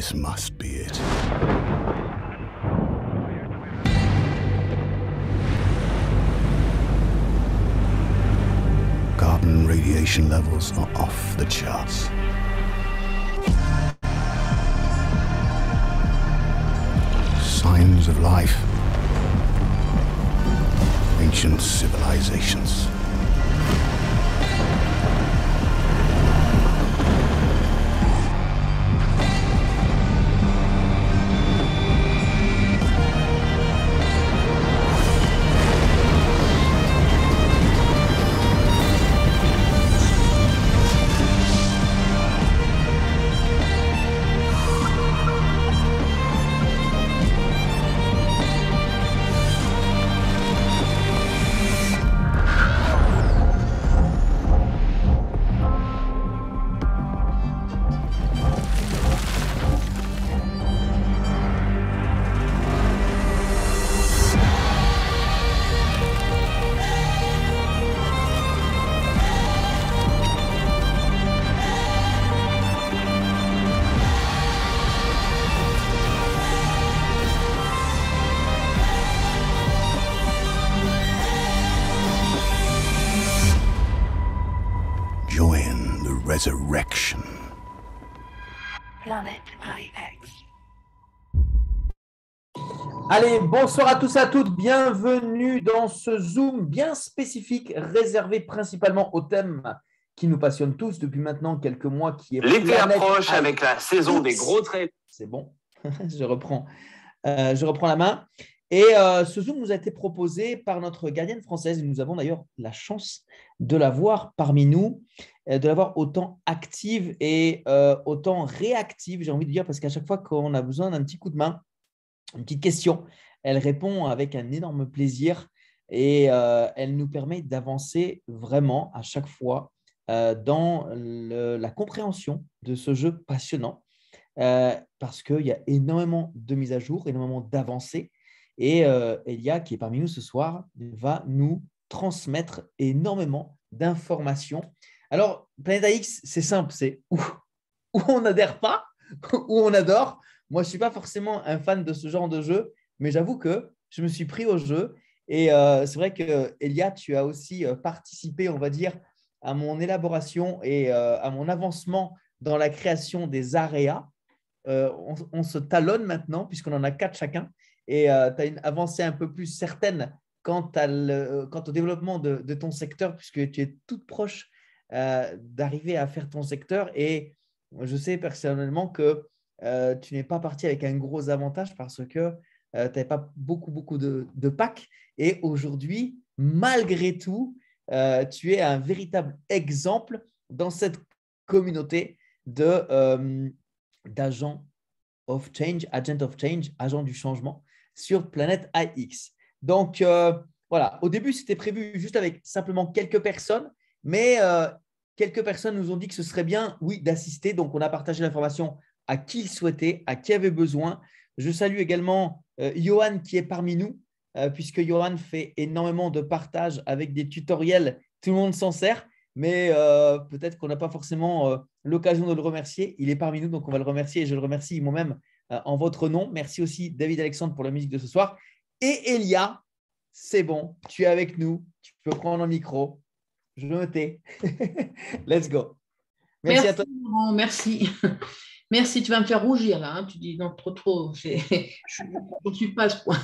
This must be it. Carbon radiation levels are off the charts. Signs of life. Ancient civilizations. Join the resurrection. Planet IX. Allez, bonsoir à tous et à toutes. Bienvenue dans ce Zoom bien spécifique, réservé principalement au thème qui nous passionne tous depuis maintenant quelques mois, qui est l'été Planet approche IX. avec la saison des gros traits. C'est bon, je reprends la main. Et ce Zoom nous a été proposé par notre gardienne française. Et nous avons d'ailleurs la chance de la voir parmi nous, de la voir autant active et autant réactive, j'ai envie de dire, parce qu'à chaque fois qu'on a besoin d'un petit coup de main, une petite question, elle répond avec un énorme plaisir et elle nous permet d'avancer vraiment à chaque fois dans la compréhension de ce jeu passionnant parce qu'il y a énormément de mises à jour, énormément d'avancées. Et Elia, qui est parmi nous ce soir, va nous transmettre énormément d'informations. Alors, Planète AX, c'est simple, c'est où on n'adhère pas, où on adore. Moi, je ne suis pas forcément un fan de ce genre de jeu, mais j'avoue que je me suis pris au jeu. Et c'est vrai que, Elia, tu as aussi participé, on va dire, à mon élaboration et à mon avancement dans la création des aréas. On se talonne maintenant, puisqu'on en a 4 chacun. Et tu as une avancée un peu plus certaine quant au développement de ton secteur, puisque tu es toute proche d'arriver à faire ton secteur. Et je sais personnellement que tu n'es pas parti avec un gros avantage parce que tu n'avais pas beaucoup de packs. Et aujourd'hui, malgré tout, tu es un véritable exemple dans cette communauté d'agents of change, agent of change, agent du changement sur Planète AX. Donc, voilà, au début, c'était prévu juste avec simplement quelques personnes, mais quelques personnes nous ont dit que ce serait bien, oui, d'assister. Donc, on a partagé l'information à qui il souhaitait, à qui avait besoin. Je salue également Johan qui est parmi nous, puisque Johan fait énormément de partage avec des tutoriels. Tout le monde s'en sert, mais peut-être qu'on n'a pas forcément l'occasion de le remercier. Il est parmi nous, donc on va le remercier et je le remercie moi-même en votre nom. Merci aussi David Alexandre pour la musique de ce soir. Et Elia, c'est bon, tu es avec nous. Tu peux prendre le micro. Je me tais. Let's go. Merci à toi. Laurent, merci. Merci, tu vas me faire rougir là. Hein. Tu dis non, trop. Je ne suis pas à ce point.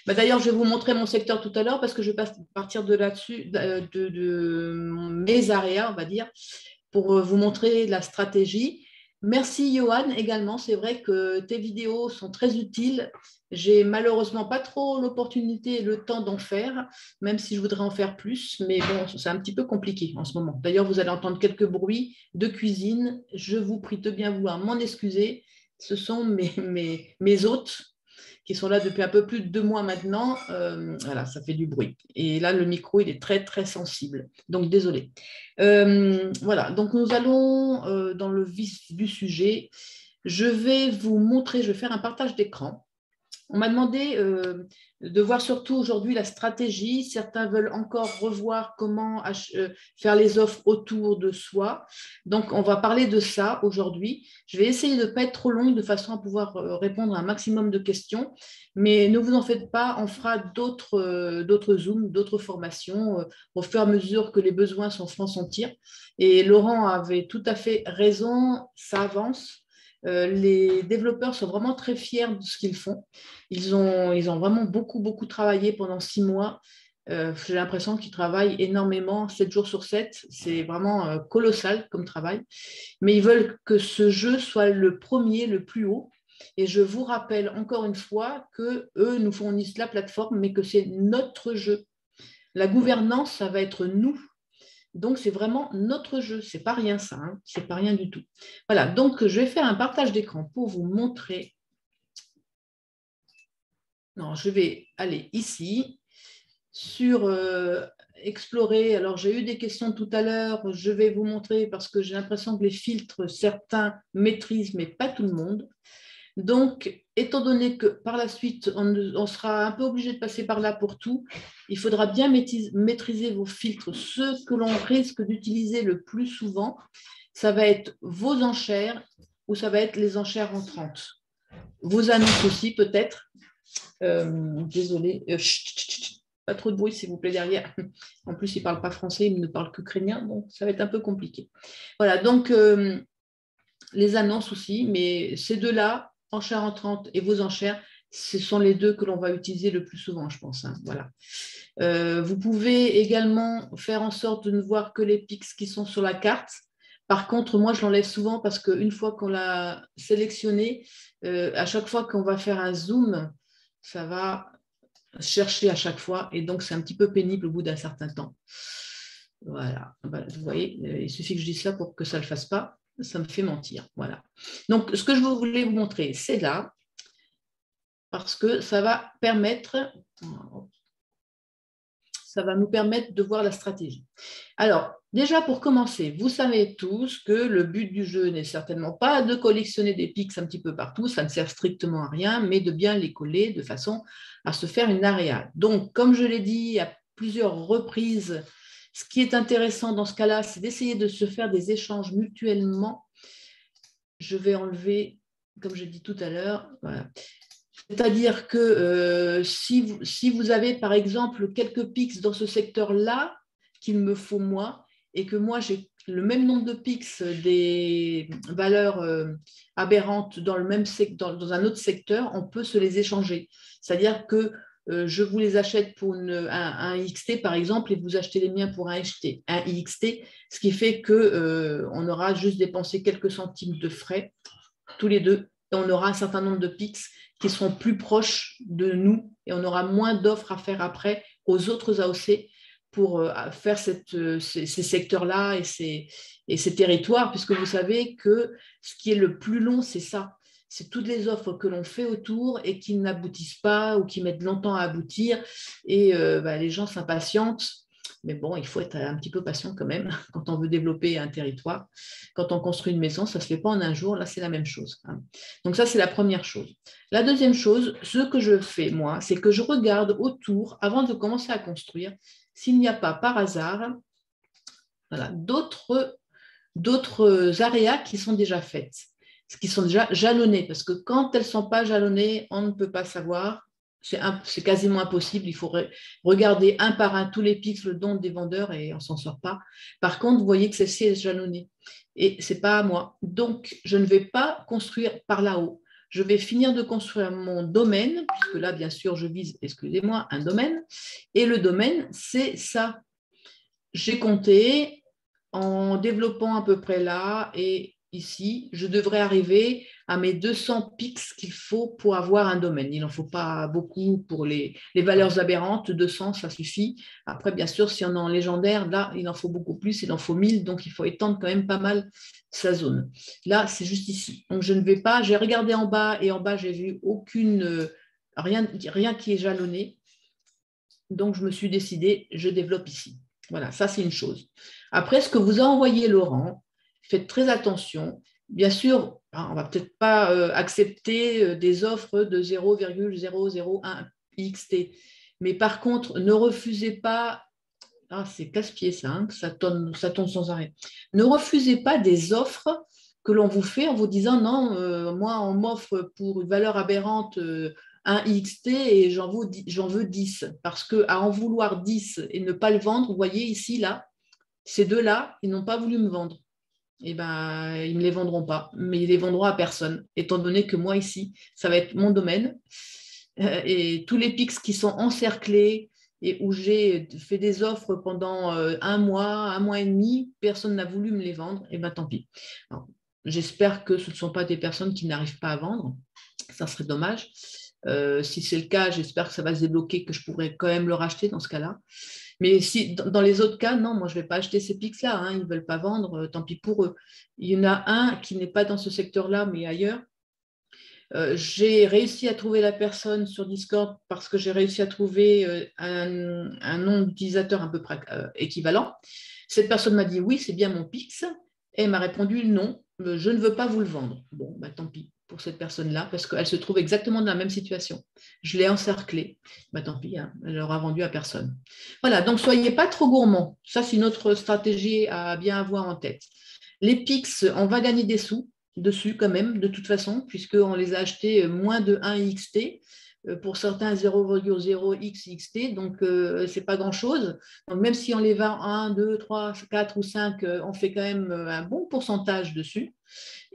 D'ailleurs, je vais vous montrer mon secteur tout à l'heure parce que je vais partir de là-dessus, de mes aréas, on va dire, pour vous montrer la stratégie. Merci Johan également, c'est vrai que tes vidéos sont très utiles. J'ai malheureusement pas trop l'opportunité et le temps d'en faire, même si je voudrais en faire plus, mais bon, c'est un petit peu compliqué en ce moment. D'ailleurs, vous allez entendre quelques bruits de cuisine. Je vous prie de bien vouloir m'en excuser. Ce sont mes hôtes qui sont là depuis un peu plus de 2 mois maintenant. Voilà, ça fait du bruit. Et là, le micro, il est très, très sensible. Donc, désolé. Voilà, donc nous allons dans le vif du sujet. Je vais vous montrer, je vais faire un partage d'écran. On m'a demandé de voir surtout aujourd'hui la stratégie. Certains veulent encore revoir comment faire les offres autour de soi. Donc, on va parler de ça aujourd'hui. Je vais essayer de ne pas être trop longue de façon à pouvoir répondre à un maximum de questions. Mais ne vous en faites pas, on fera d'autres Zooms, d'autres formations au fur et à mesure que les besoins s'en feront sentir. Et Laurent avait tout à fait raison, ça avance. Les développeurs sont vraiment très fiers de ce qu'ils font. Ils ont vraiment beaucoup travaillé pendant 6 mois. J'ai l'impression qu'ils travaillent énormément, 7 jours sur 7. C'est vraiment colossal comme travail. Mais ils veulent que ce jeu soit le premier, le plus haut. Et je vous rappelle encore une fois qu'eux nous fournissent la plateforme, mais que c'est notre jeu. La gouvernance, ça va être nous. Donc, c'est vraiment notre jeu. Ce n'est pas rien ça, hein. Ce n'est pas rien du tout. Voilà, donc je vais faire un partage d'écran pour vous montrer. Non, je vais aller ici sur explorer. Alors, j'ai eu des questions tout à l'heure. Je vais vous montrer parce que j'ai l'impression que les filtres, certains maîtrisent, mais pas tout le monde. Donc, étant donné que par la suite, on sera un peu obligé de passer par là pour tout, il faudra bien maîtriser vos filtres. Ce que l'on risque d'utiliser le plus souvent, ça va être vos enchères ou ça va être les enchères entrantes. Vos annonces aussi, peut-être. Désolée. Pas trop de bruit, s'il vous plaît, derrière. En plus, il ne parle pas français, il ne parle qu'ukrainien, donc ça va être un peu compliqué. Voilà, donc les annonces aussi, mais ces deux-là, enchères entrantes et vos enchères, ce sont les deux que l'on va utiliser le plus souvent, je pense. Hein. Voilà. Vous pouvez également faire en sorte de ne voir que les pics qui sont sur la carte. Par contre, moi, je l'enlève souvent parce qu'une fois qu'on l'a sélectionné, à chaque fois qu'on va faire un zoom, ça va chercher à chaque fois et donc c'est un petit peu pénible au bout d'un certain temps. Voilà. Vous voyez, il suffit que je dise ça pour que ça ne le fasse pas. Ça me fait mentir. Voilà. Donc, ce que je voulais vous montrer, c'est là, parce que ça va nous permettre de voir la stratégie. Alors, déjà pour commencer, vous savez tous que le but du jeu n'est certainement pas de collectionner des pics un petit peu partout, ça ne sert strictement à rien, mais de bien les coller de façon à se faire une aréale. Donc, comme je l'ai dit à plusieurs reprises, ce qui est intéressant dans ce cas-là, c'est d'essayer de se faire des échanges mutuellement. Je vais enlever, comme j'ai dit tout à l'heure, voilà. C'est-à-dire que si vous avez, par exemple, quelques pics dans ce secteur-là, qu'il me faut moi, et que moi, j'ai le même nombre de pics des valeurs aberrantes dans un autre secteur, on peut se les échanger. C'est-à-dire que je vous les achète pour un IXT, par exemple, et vous achetez les miens pour un IXT, ce qui fait qu'on aura juste dépensé quelques centimes de frais, tous les deux, et on aura un certain nombre de pics qui seront plus proches de nous, et on aura moins d'offres à faire après aux autres AOC pour faire ces secteurs-là et ces territoires, puisque vous savez que ce qui est le plus long, c'est ça. C'est toutes les offres que l'on fait autour et qui n'aboutissent pas ou qui mettent longtemps à aboutir. Et les gens s'impatientent. Mais bon, il faut être un petit peu patient quand même quand on veut développer un territoire. Quand on construit une maison, ça ne se fait pas en un jour. Là, c'est la même chose. Donc ça, c'est la première chose. La deuxième chose, ce que je fais, moi, c'est que je regarde autour, avant de commencer à construire, s'il n'y a pas par hasard d'autres aréas qui sont déjà faites, qui sont déjà jalonnées, parce que quand elles ne sont pas jalonnées, on ne peut pas savoir. C'est quasiment impossible. Il faut regarder un par un tous les pics dont des vendeurs et on ne s'en sort pas. Par contre, vous voyez que celle-ci est jalonnée et ce n'est pas à moi. Donc, je ne vais pas construire par là-haut. Je vais finir de construire mon domaine, puisque là, bien sûr, je vise, excusez-moi, un domaine. Et le domaine, c'est ça. J'ai compté en développant à peu près là et ici, je devrais arriver à mes 200 pics qu'il faut pour avoir un domaine. Il n'en faut pas beaucoup pour les valeurs aberrantes. 200, ça suffit. Après, bien sûr, si on est en légendaire, là, il en faut beaucoup plus. Il en faut 1000, donc il faut étendre quand même pas mal sa zone. Là, c'est juste ici. Donc, je ne vais pas. J'ai regardé en bas et en bas, j'ai vu rien qui est jalonné. Donc, je me suis décidée, je développe ici. Voilà, ça, c'est une chose. Après, ce que vous a envoyé Laurent, faites très attention. Bien sûr, On ne va peut-être pas accepter des offres de 0,001 XT. Mais par contre, ne refusez pas, c'est casse-pied ça, hein, ça tourne sans arrêt. Ne refusez pas des offres que l'on vous fait en vous disant non, moi on m'offre pour une valeur aberrante 1 XT et j'en veux 10. Parce qu'à en vouloir 10 et ne pas le vendre, vous voyez ici, là, ces deux-là, ils n'ont pas voulu me vendre. Eh ben, ils ne me les vendront pas, mais ils les vendront à personne, étant donné que moi ici, ça va être mon domaine. Et tous les PIX qui sont encerclés et où j'ai fait des offres pendant un mois et demi, personne n'a voulu me les vendre, et bien tant pis. J'espère que ce ne sont pas des personnes qui n'arrivent pas à vendre, ça serait dommage. Si c'est le cas, j'espère que ça va se débloquer, que je pourrais quand même le racheter dans ce cas-là. Mais si, dans les autres cas, non, moi je ne vais pas acheter ces PIX-là, hein, ils ne veulent pas vendre, tant pis pour eux. Il y en a un qui n'est pas dans ce secteur-là, mais ailleurs. J'ai réussi à trouver la personne sur Discord parce que j'ai réussi à trouver un nom d'utilisateur à peu près équivalent. Cette personne m'a dit oui, c'est bien mon PIX. Et elle m'a répondu non, je ne veux pas vous le vendre. Bon, bah, tant pis pour cette personne-là parce qu'elle se trouve exactement dans la même situation. Je l'ai encerclée. Bah, tant pis, hein, elle l'aura vendu à personne. Voilà, donc soyez pas trop gourmands. Ça, c'est une autre stratégie à bien avoir en tête. Les PIX, on va gagner des sous dessus quand même, de toute façon, puisqu'on les a achetés moins de 1 XT, pour certains 0,0 XT, donc ce n'est pas grand-chose. Donc même si on les vend 1, 2, 3, 4 ou 5, on fait quand même un bon pourcentage dessus.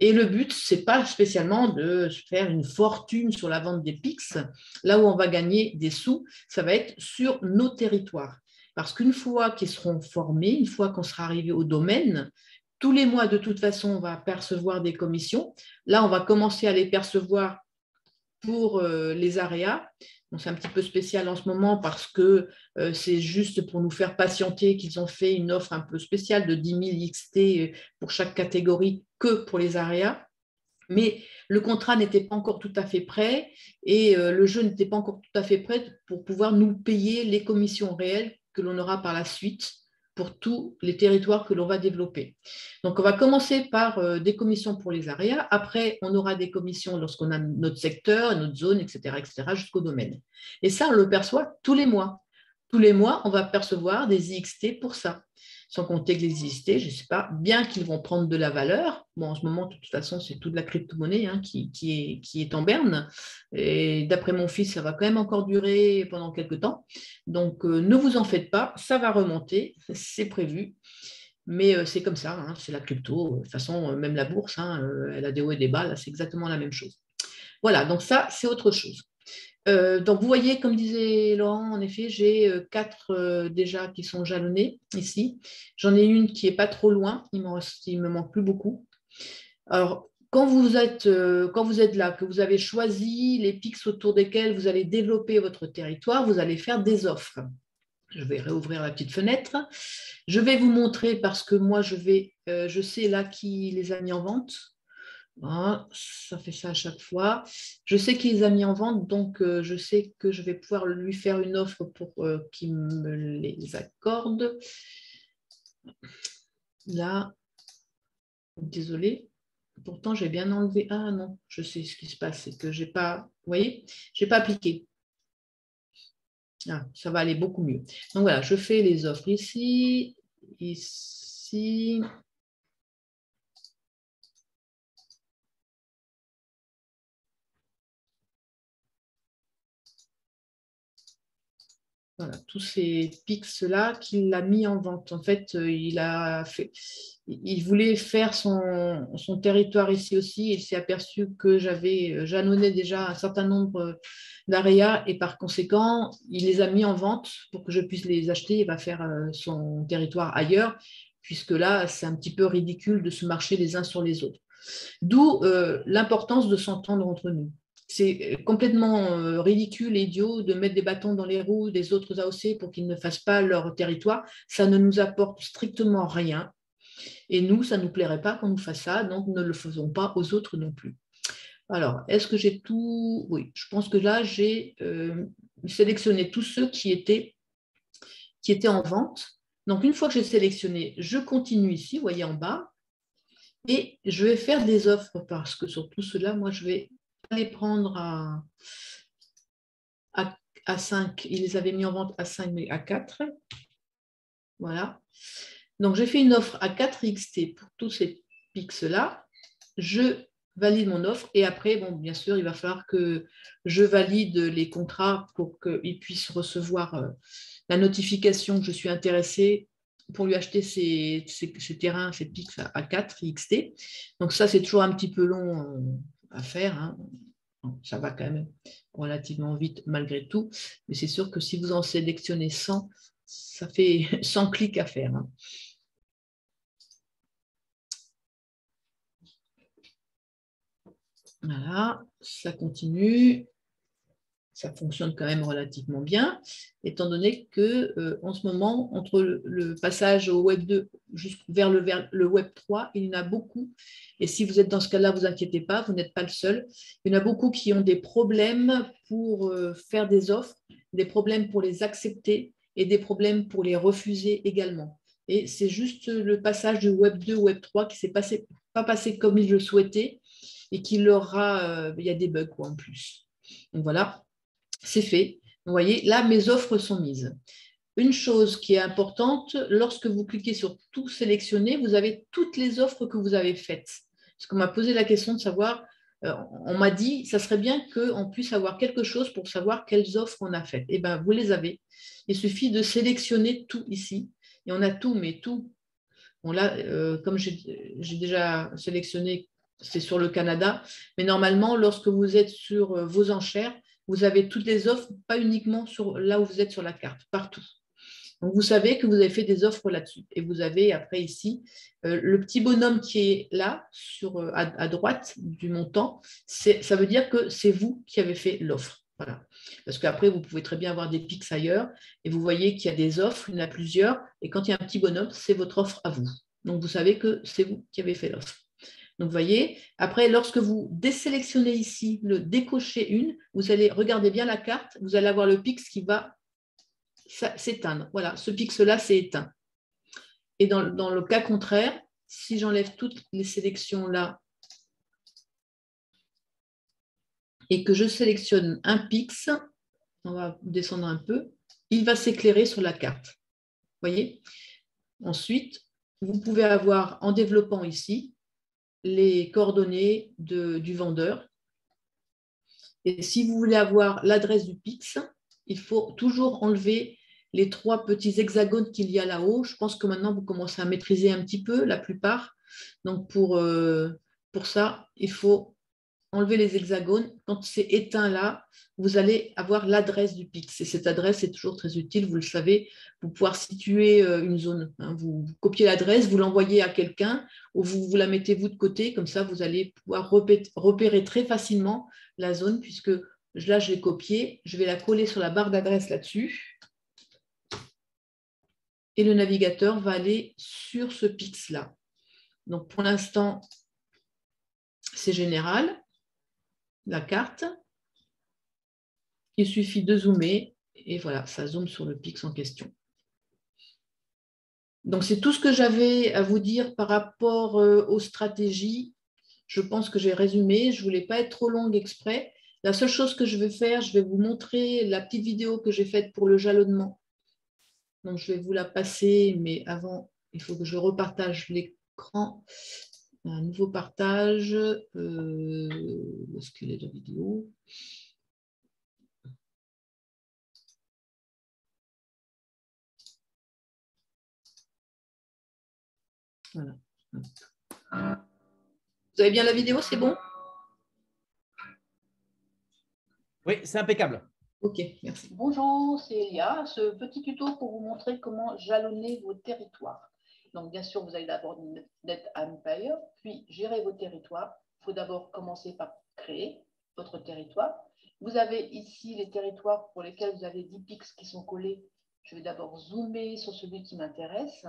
Et le but, ce n'est pas spécialement de faire une fortune sur la vente des PIX. Là où on va gagner des sous, ça va être sur nos territoires. Parce qu'une fois qu'ils seront formés, une fois qu'on sera arrivé au domaine, tous les mois, de toute façon, on va percevoir des commissions. Là, on va commencer à les percevoir pour les areas. C'est un petit peu spécial en ce moment parce que c'est juste pour nous faire patienter qu'ils ont fait une offre un peu spéciale de 10 000 XT pour chaque catégorie que pour les areas. Mais le contrat n'était pas encore tout à fait prêt et le jeu n'était pas encore tout à fait prêt pour pouvoir nous payer les commissions réelles que l'on aura par la suite pour tous les territoires que l'on va développer. Donc, on va commencer par des commissions pour les areas. Après, on aura des commissions lorsqu'on a notre secteur, notre zone, etc., jusqu'au domaine. Et ça, on le perçoit tous les mois. Tous les mois, on va percevoir des IXT pour ça. Sans compter que les IXT, je ne sais pas, bien qu'ils vont prendre de la valeur. Bon, en ce moment, de toute façon, c'est toute la crypto-monnaie hein, qui est en berne. Et d'après mon fils, ça va quand même encore durer pendant quelques temps. Donc, ne vous en faites pas, ça va remonter, c'est prévu. Mais c'est comme ça, hein, c'est la crypto. De toute façon, même la bourse, hein, elle a des hauts et des bas, là, c'est exactement la même chose. Voilà, donc ça, c'est autre chose. Donc, vous voyez, comme disait Laurent, en effet, j'ai 4 déjà qui sont jalonnés ici. J'en ai une qui n'est pas trop loin, il me manque plus beaucoup. Alors, quand vous êtes là, que vous avez choisi les PIX autour desquels vous allez développer votre territoire, vous allez faire des offres. Je vais réouvrir la petite fenêtre. Je vais vous montrer parce que moi, je sais là qui les a mis en vente. Voilà, ça fait ça à chaque fois. Je sais qu'il les a mis en vente, donc je sais que je vais pouvoir lui faire une offre pour qu'il me les accorde. Là, désolé. Pourtant, j'ai bien enlevé. Ah non, je sais ce qui se passe, c'est que j'ai pas, vous voyez, j'ai pas appliqué. Ah, ça va aller beaucoup mieux. Donc voilà, je fais les offres ici, ici. Voilà, tous ces PIX-là qu'il a mis en vente. En fait, il voulait faire son territoire ici aussi. Il s'est aperçu que j'avais jalonné déjà un certain nombre d'areas et par conséquent, il les a mis en vente pour que je puisse les acheter. Il va faire son territoire ailleurs, puisque là, c'est un petit peu ridicule de se marcher les uns sur les autres. D'où l'importance de s'entendre entre nous. C'est complètement ridicule et idiot de mettre des bâtons dans les roues des autres AOC pour qu'ils ne fassent pas leur territoire. Ça ne nous apporte strictement rien. Et nous, ça ne nous plairait pas qu'on nous fasse ça, donc ne le faisons pas aux autres non plus. Alors, est-ce que j'ai tout? Oui, je pense que là, j'ai sélectionné tous ceux qui étaient en vente. Donc, une fois que j'ai sélectionné, je continue ici, vous voyez en bas. Et je vais faire des offres parce que sur tout cela, moi, je vais les prendre à 5. Ils les avaient mis en vente à 5, mais à 4. Voilà. Donc, j'ai fait une offre à 4 XT pour tous ces pics-là. Je valide mon offre et après, bon, bien sûr, il va falloir que je valide les contrats pour qu'ils puissent recevoir la notification que je suis intéressée pour lui acheter ces terrains, ces pics à 4 XT. Donc ça, c'est toujours un petit peu long à faire. Hein. Ça va quand même relativement vite malgré tout. Mais c'est sûr que si vous en sélectionnez 100, ça fait 100 clics à faire. Hein. Voilà, ça continue. Ça fonctionne quand même relativement bien, étant donné que en ce moment, entre le passage au Web 2 vers le Web 3, il y en a beaucoup. Et si vous êtes dans ce cas-là, vous inquiétez pas, vous n'êtes pas le seul. Il y en a beaucoup qui ont des problèmes pour faire des offres, des problèmes pour les accepter et des problèmes pour les refuser également. Et c'est juste le passage du Web 2 au Web 3 qui ne s'est pas passé comme ils le souhaitaient et qu'il il y a des bugs quoi, en plus. Donc voilà. C'est fait. Vous voyez, là, mes offres sont mises. Une chose qui est importante, lorsque vous cliquez sur tout sélectionner, vous avez toutes les offres que vous avez faites. Parce qu'on m'a posé la question de savoir, on m'a dit, ça serait bien qu'on puisse avoir quelque chose pour savoir quelles offres on a faites. Eh bien, vous les avez. Il suffit de sélectionner tout ici. Et on a tout, mais tout. Bon, là, comme j'ai déjà sélectionné, c'est sur le Canada. Mais normalement, lorsque vous êtes sur vos enchères, vous avez toutes les offres, pas uniquement sur là où vous êtes sur la carte, partout. Donc, vous savez que vous avez fait des offres là-dessus. Et vous avez après ici le petit bonhomme qui est là, à droite du montant. Ça veut dire que c'est vous qui avez fait l'offre. Voilà. Parce qu'après, vous pouvez très bien avoir des pics ailleurs et vous voyez qu'il y a des offres, il y en a plusieurs. Et quand il y a un petit bonhomme, c'est votre offre à vous. Donc, vous savez que c'est vous qui avez fait l'offre. Donc, vous voyez, après, lorsque vous désélectionnez ici, le décocher une, vous allez regarder bien la carte, vous allez avoir le pix qui va s'éteindre. Voilà, ce pix-là, c'est éteint. Et dans le cas contraire, si j'enlève toutes les sélections là et que je sélectionne un pix, on va descendre un peu, il va s'éclairer sur la carte. Vous voyez? Ensuite, vous pouvez avoir, en développant ici, les coordonnées du vendeur. Et si vous voulez avoir l'adresse du Pix, il faut toujours enlever les 3 petits hexagones qu'il y a là-haut. Je pense que maintenant, vous commencez à maîtriser un petit peu la plupart. Donc, pour ça, il faut enlever les hexagones. Quand c'est éteint là, vous allez avoir l'adresse du Pix. Et cette adresse est toujours très utile, vous le savez, pour pouvoir situer une zone. Hein. Vous copiez l'adresse, vous l'envoyez à quelqu'un ou vous la mettez vous de côté. Comme ça, vous allez pouvoir repérer très facilement la zone puisque là, je l'ai copiée. Je vais la coller sur la barre d'adresse là-dessus. Et le navigateur va aller sur ce Pix-là. Donc, pour l'instant, c'est général. La carte. Il suffit de zoomer et voilà, ça zoome sur le pix en question. Donc, c'est tout ce que j'avais à vous dire par rapport aux stratégies. Je pense que j'ai résumé. Je ne voulais pas être trop longue exprès. La seule chose que je vais faire, je vais vous montrer la petite vidéo que j'ai faite pour le jalonnement. Donc, je vais vous la passer, mais avant, il faut que je repartage l'écran. Un nouveau partage. Où est-ce qu'il est la vidéo ? Voilà. Vous avez bien la vidéo, c'est bon? Oui, c'est impeccable. Ok, merci. Bonjour, c'est Elia. Ce petit tuto pour vous montrer comment jalonner vos territoires. Donc, bien sûr, vous allez d'abord Net Empire, puis gérer vos territoires. Il faut d'abord commencer par créer votre territoire. Vous avez ici les territoires pour lesquels vous avez 10 pics qui sont collés. Je vais d'abord zoomer sur celui qui m'intéresse.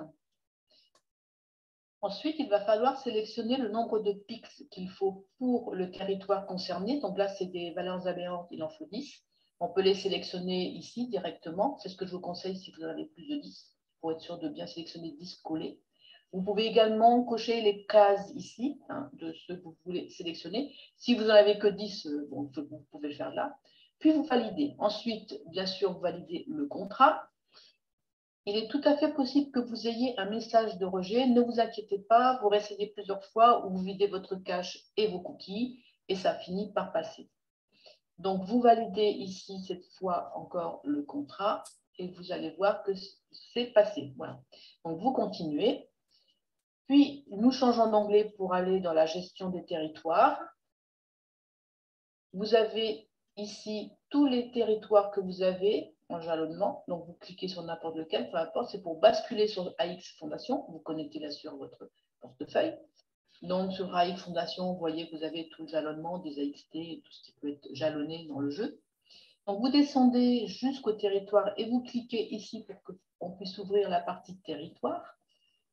Ensuite, il va falloir sélectionner le nombre de pics qu'il faut pour le territoire concerné. Donc là, c'est des valeurs aberrantes, il en faut 10. On peut les sélectionner ici directement. C'est ce que je vous conseille si vous en avez plus de 10, pour être sûr de bien sélectionner 10 collés. Vous pouvez également cocher les cases ici, hein, de ce que vous voulez sélectionner. Si vous n'en avez que 10, bon, vous pouvez le faire là. Puis vous validez. Ensuite, bien sûr, vous validez le contrat. Il est tout à fait possible que vous ayez un message de rejet. Ne vous inquiétez pas, vous réessayez plusieurs fois où vous videz votre cache et vos cookies et ça finit par passer. Donc, vous validez ici, cette fois encore, le contrat et vous allez voir que c'est passé. Voilà. Donc, vous continuez. Puis, nous changeons d'onglet pour aller dans la gestion des territoires. Vous avez ici tous les territoires que vous avez en jalonnement. Donc, vous cliquez sur n'importe lequel, peu importe. C'est pour basculer sur AX Fondation. Vous connectez là sur votre portefeuille. Donc, sur AX Fondation, vous voyez que vous avez tout le jalonnement des AXT et tout ce qui peut être jalonné dans le jeu. Donc, vous descendez jusqu'au territoire et vous cliquez ici pour qu'on puisse ouvrir la partie territoire.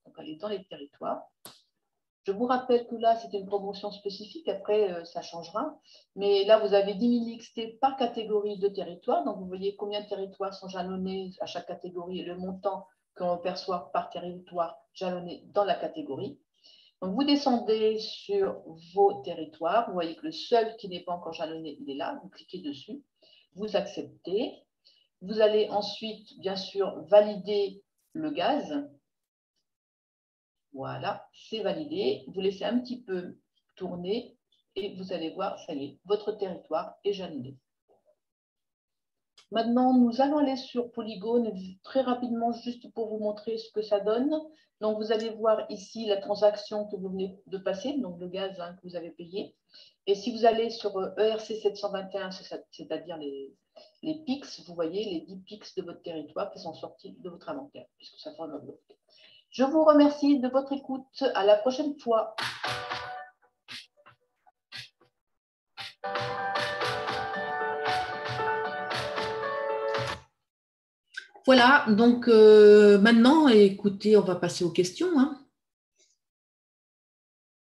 Donc, allez dans les territoires. Je vous rappelle que là, c'était une promotion spécifique. Après, ça changera. Mais là, vous avez 10 000 XT par catégorie de territoire. Donc, vous voyez combien de territoires sont jalonnés à chaque catégorie et le montant qu'on perçoit par territoire jalonné dans la catégorie. Donc, vous descendez sur vos territoires. Vous voyez que le seul qui n'est pas encore jalonné, il est là. Vous cliquez dessus. Vous acceptez. Vous allez ensuite, bien sûr, valider le gaz. Voilà, c'est validé. Vous laissez un petit peu tourner et vous allez voir, ça y est, votre territoire est jalonné. Maintenant, nous allons aller sur Polygone très rapidement, juste pour vous montrer ce que ça donne. Donc, vous allez voir ici la transaction que vous venez de passer, donc le gaz que vous avez payé. Et si vous allez sur ERC 721, c'est-à-dire les PIX, vous voyez les 10 PIX de votre territoire qui sont sortis de votre inventaire, puisque ça forme un bloc. Je vous remercie de votre écoute. À la prochaine fois. Voilà, donc maintenant, écoutez, on va passer aux questions, hein.